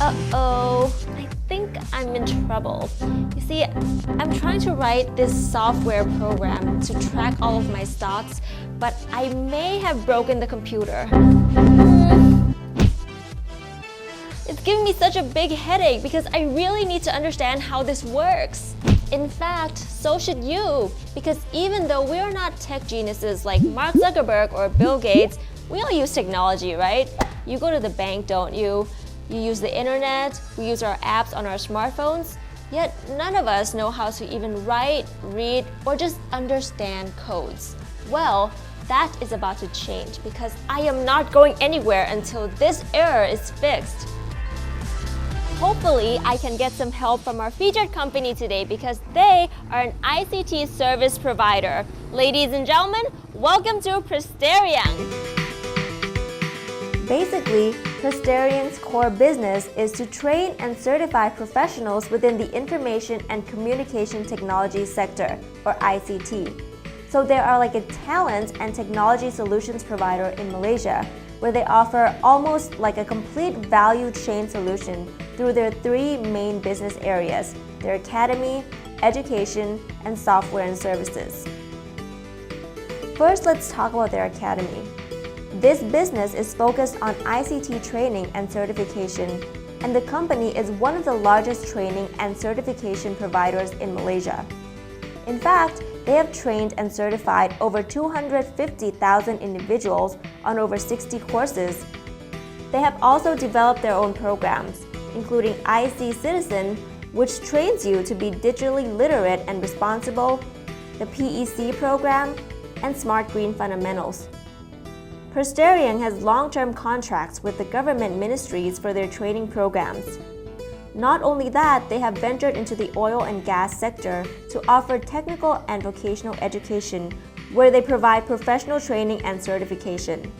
Uh-oh, I think I'm in trouble. You see, I'm trying to write this software program to track all of my stocks, but I may have broken the computer. It's giving me such a big headache because I really need to understand how this works. In fact, so should you, because even though we are not tech geniuses like Mark Zuckerberg or Bill Gates, we all use technology, right? You go to the bank, don't you? You use the internet, we use our apps on our smartphones, yet none of us know how to even write, read, or just understand codes. Well, that is about to change because I am not going anywhere until this error is fixed. Hopefully, I can get some help from our featured company today because they are an ICT service provider. Ladies and gentlemen, welcome to Prestariang. Basically, Prestariang's core business is to train and certify professionals within the information and communication technology sector, or ICT. So they are like a talent and technology solutions provider in Malaysia, where they offer almost like a complete value chain solution through their three main business areas: their academy, education, and software and services. First, let's talk about their academy. This business is focused on ICT training and certification, and the company is one of the largest training and certification providers in Malaysia. In fact, they have trained and certified over 250,000 individuals on over 60 courses. They have also developed their own programs, including IC Citizen, which trains you to be digitally literate and responsible, the PEC program, and Smart Green Fundamentals. Prestariang has long-term contracts with the government ministries for their training programs. Not only that, they have ventured into the oil and gas sector to offer technical and vocational education, where they provide professional training and certification.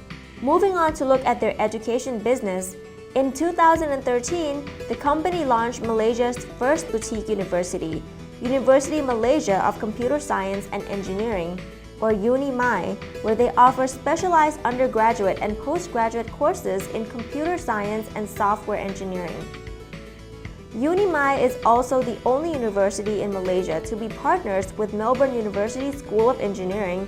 Moving on to look at their education business, in 2013, the company launched Malaysia's first boutique university, University Malaysia of Computer Science and Engineering, or UniMai, where they offer specialized undergraduate and postgraduate courses in computer science and software engineering. UniMai is also the only university in Malaysia to be partners with Melbourne University School of Engineering.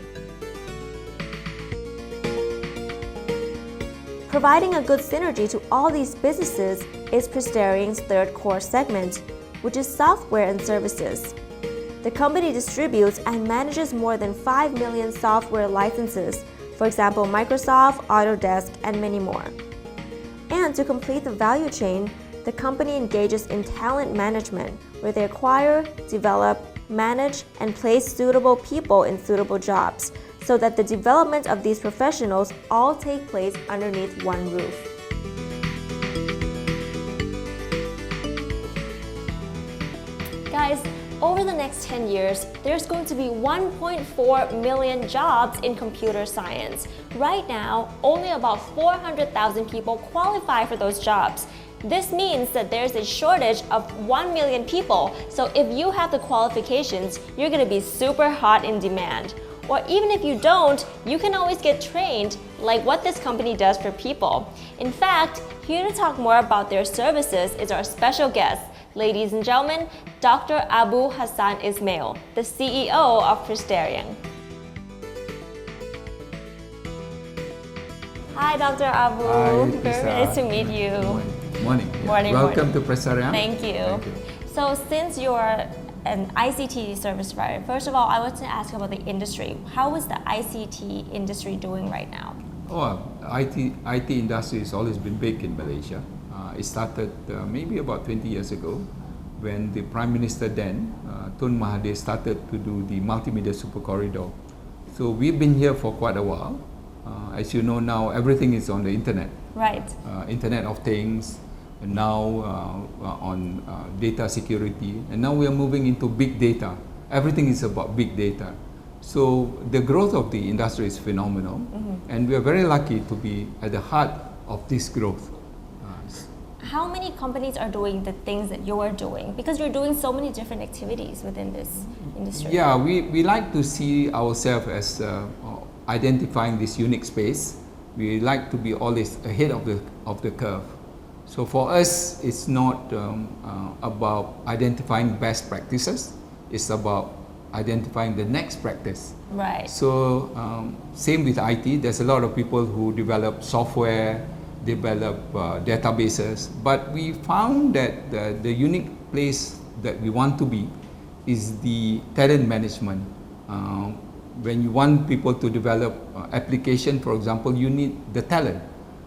Providing a good synergy to all these businesses is Prestariang's third core segment, which is software and services. The company distributes and manages more than 5 million software licenses, for example, Microsoft, Autodesk, and many more. And to complete the value chain, the company engages in talent management, where they acquire, develop, manage, and place suitable people in suitable jobs, so that the development of these professionals all take place underneath one roof. Guys, over the next 10 years, there's going to be 1.4 million jobs in computer science. Right now, only about 400,000 people qualify for those jobs. This means that there's a shortage of 1 million people, so if you have the qualifications, you're going to be super hot in demand. Or even if you don't, you can always get trained, like what this company does for people. In fact, here to talk more about their services is our special guest. Ladies and gentlemen, Dr. Abu Hassan Ismail, the CEO of Prestariang. Hi, Dr. Abu. Hi, Very nice to meet you. Morning. Morning. Welcome to Prestariang. Thank you. So since you're an ICT service provider, first of all, I want to ask about the industry. How is the ICT industry doing right now? Oh, IT industry has always been big in Malaysia. It started maybe about 20 years ago when the Prime Minister then, Tun Mahathir, started to do the multimedia super corridor. So we've been here for quite a while. As you know now, everything is on the internet. Right. Internet of Things, and now on data security, and now we are moving into big data. Everything is about big data. So the growth of the industry is phenomenal, and we are very lucky to be at the heart of this growth. How many companies are doing the things that you are doing? Because you're doing so many different activities within this industry. Yeah, we like to see ourselves as identifying this unique space. We like to be always ahead of the curve. So for us, it's not about identifying best practices. It's about identifying the next practice. Right. So same with IT. There's a lot of people who develop software, develop databases, but we found that the unique place that we want to be is the talent management. When you want people to develop application, for example, you need the talent.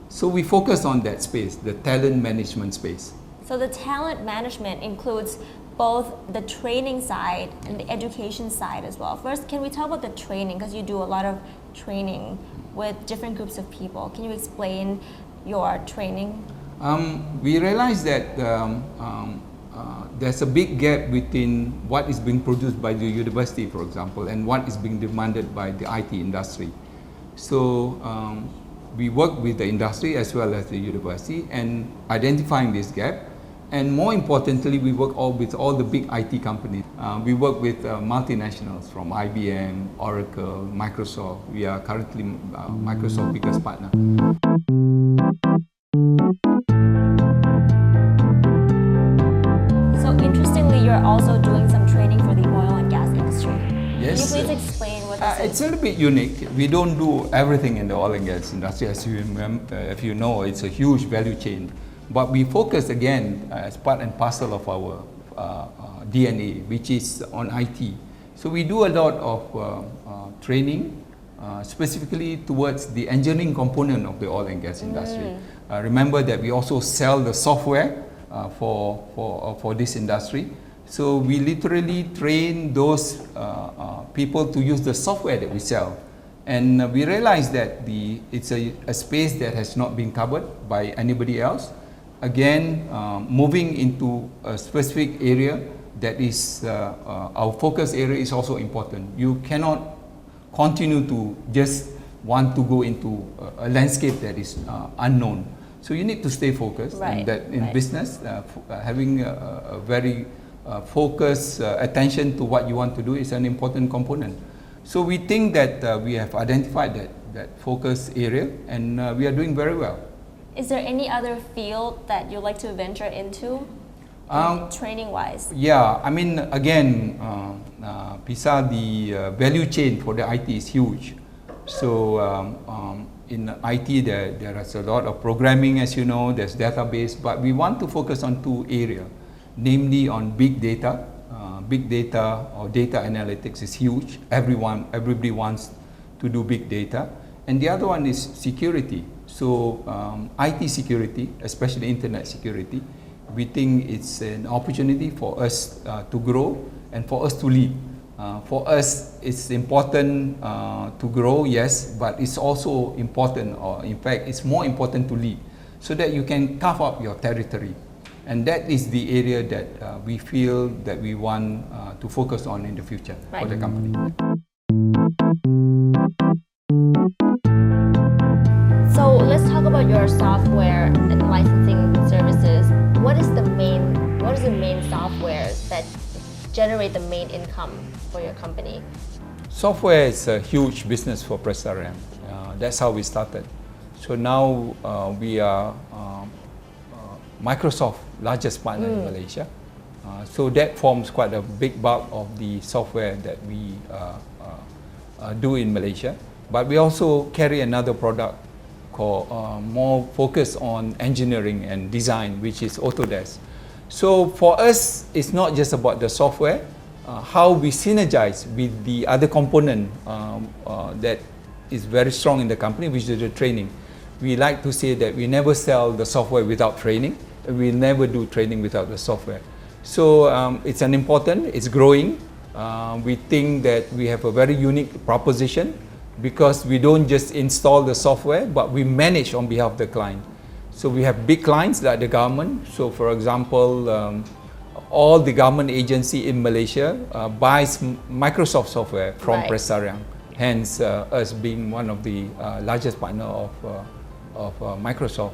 So we focus on that space, the talent management space. So the talent management includes both the training side and the education side as well. First, can we talk about the training? Because you do a lot of training with different groups of people. Can you explain your training? We realized that there's a big gap between what is being produced by the university, for example, and what is being demanded by the IT industry. So we work with the industry as well as the university and identifying this gap. And more importantly, we work with all the big IT companies. We work with multinationals from IBM, Oracle, Microsoft. We are currently Microsoft's biggest partner. So interestingly, you're also doing some training for the oil and gas industry. Yes. Can you please explain what this It's is? a little bit unique. We don't do everything in the oil and gas industry. As you if you know, it's a huge value chain. But we focus again as part and parcel of our DNA, which is on IT. So we do a lot of training, specifically towards the engineering component of the oil and gas industry. Remember that we also sell the software for this industry. So we literally train those people to use the software that we sell. And we realize that it's a space that has not been covered by anybody else. Again, moving into a specific area that is our focus area is also important. You cannot continue to just want to go into a landscape that is unknown. So you need to stay focused, Right, and that in right. business, having a very focused attention to what you want to do is an important component. So we think that we have identified that focus area, and we are doing very well. Is there any other field that you'd like to venture into, training-wise? Yeah, I mean, again, PISA, the value chain for the IT is huge. So in IT, there is a lot of programming, as you know, there's database, but we want to focus on two areas, namely on big data. Big data or data analytics is huge. Everybody wants to do big data. And the other one is security. So IT security, especially internet security, we think it's an opportunity for us to grow and for us to lead. For us, it's important to grow, yes, but it's also important, or in fact, it's more important to lead, so that you can carve up your territory. And that is the area that we feel that we want to focus on in the future for the company. So let's talk about your software and licensing services. What is the main software that generate the main income for your company? Software is a huge business for Prestariang. That's how we started. So now we are Microsoft's largest partner in Malaysia. So that forms quite a big bulk of the software that we do in Malaysia. But we also carry another product called more focused on engineering and design, which is Autodesk. So for us, it's not just about the software, how we synergize with the other component that is very strong in the company, which is the training. We like to say that we never sell the software without training, and we never do training without the software. So it's an important, it's growing. We think that we have a very unique proposition because we don't just install the software, but we manage on behalf of the client. So we have big clients like the government. So for example, all the government agency in Malaysia buys Microsoft software from Prestariang. Hence, us being one of the largest partner of Microsoft.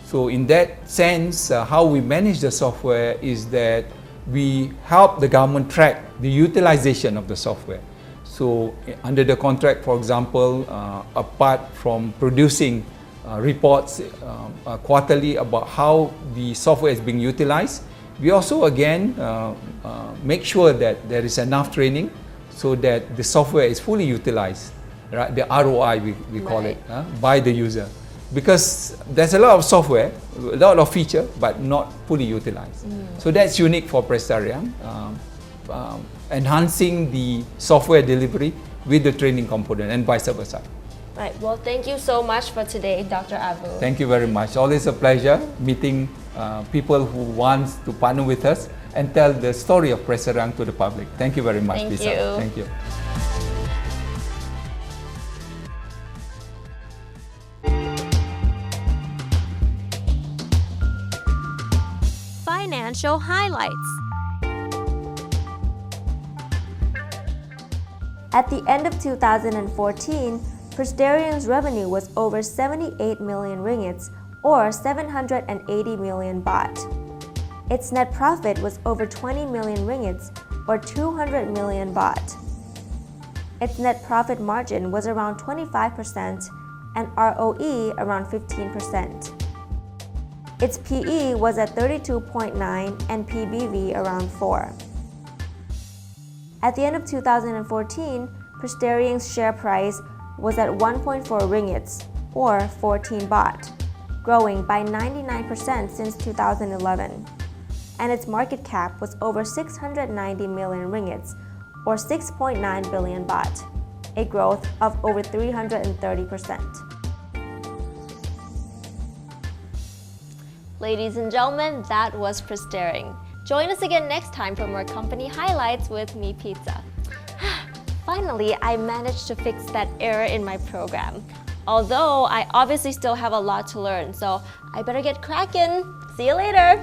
So in that sense, how we manage the software is that we help the government track the utilization of the software. So under the contract, for example, apart from producing reports quarterly about how the software is being utilized, we also again make sure that there is enough training so that the software is fully utilized, right? The ROI we call it, by the user. Because there's a lot of software, a lot of feature, but not fully utilized. So that's unique for Prestariang, enhancing the software delivery with the training component and vice versa. Right. Well, thank you so much for today, Dr. Abu. Thank you very much. Always a pleasure meeting people who want to partner with us and tell the story of Prestariang to the public. Thank you very much, Thank Lisa. you. Thank you. Financial highlights. At the end of 2014, Prestariang's revenue was over 78 million ringgits or 780 million baht. Its net profit was over 20 million ringgits or 200 million baht. Its net profit margin was around 25% and ROE around 15%. Its PE was at 32.9 and PBV around 4. At the end of 2014, Prestariang's share price was at 1.4 ringgits or 14 baht, growing by 99% since 2011. And its market cap was over 690 million ringgits or 6.9 billion baht, a growth of over 330%. Ladies and gentlemen, that was Prestariang. Join us again next time for more company highlights with Me Pizza. Finally, I managed to fix that error in my program. Although I obviously still have a lot to learn, so I better get cracking. See you later!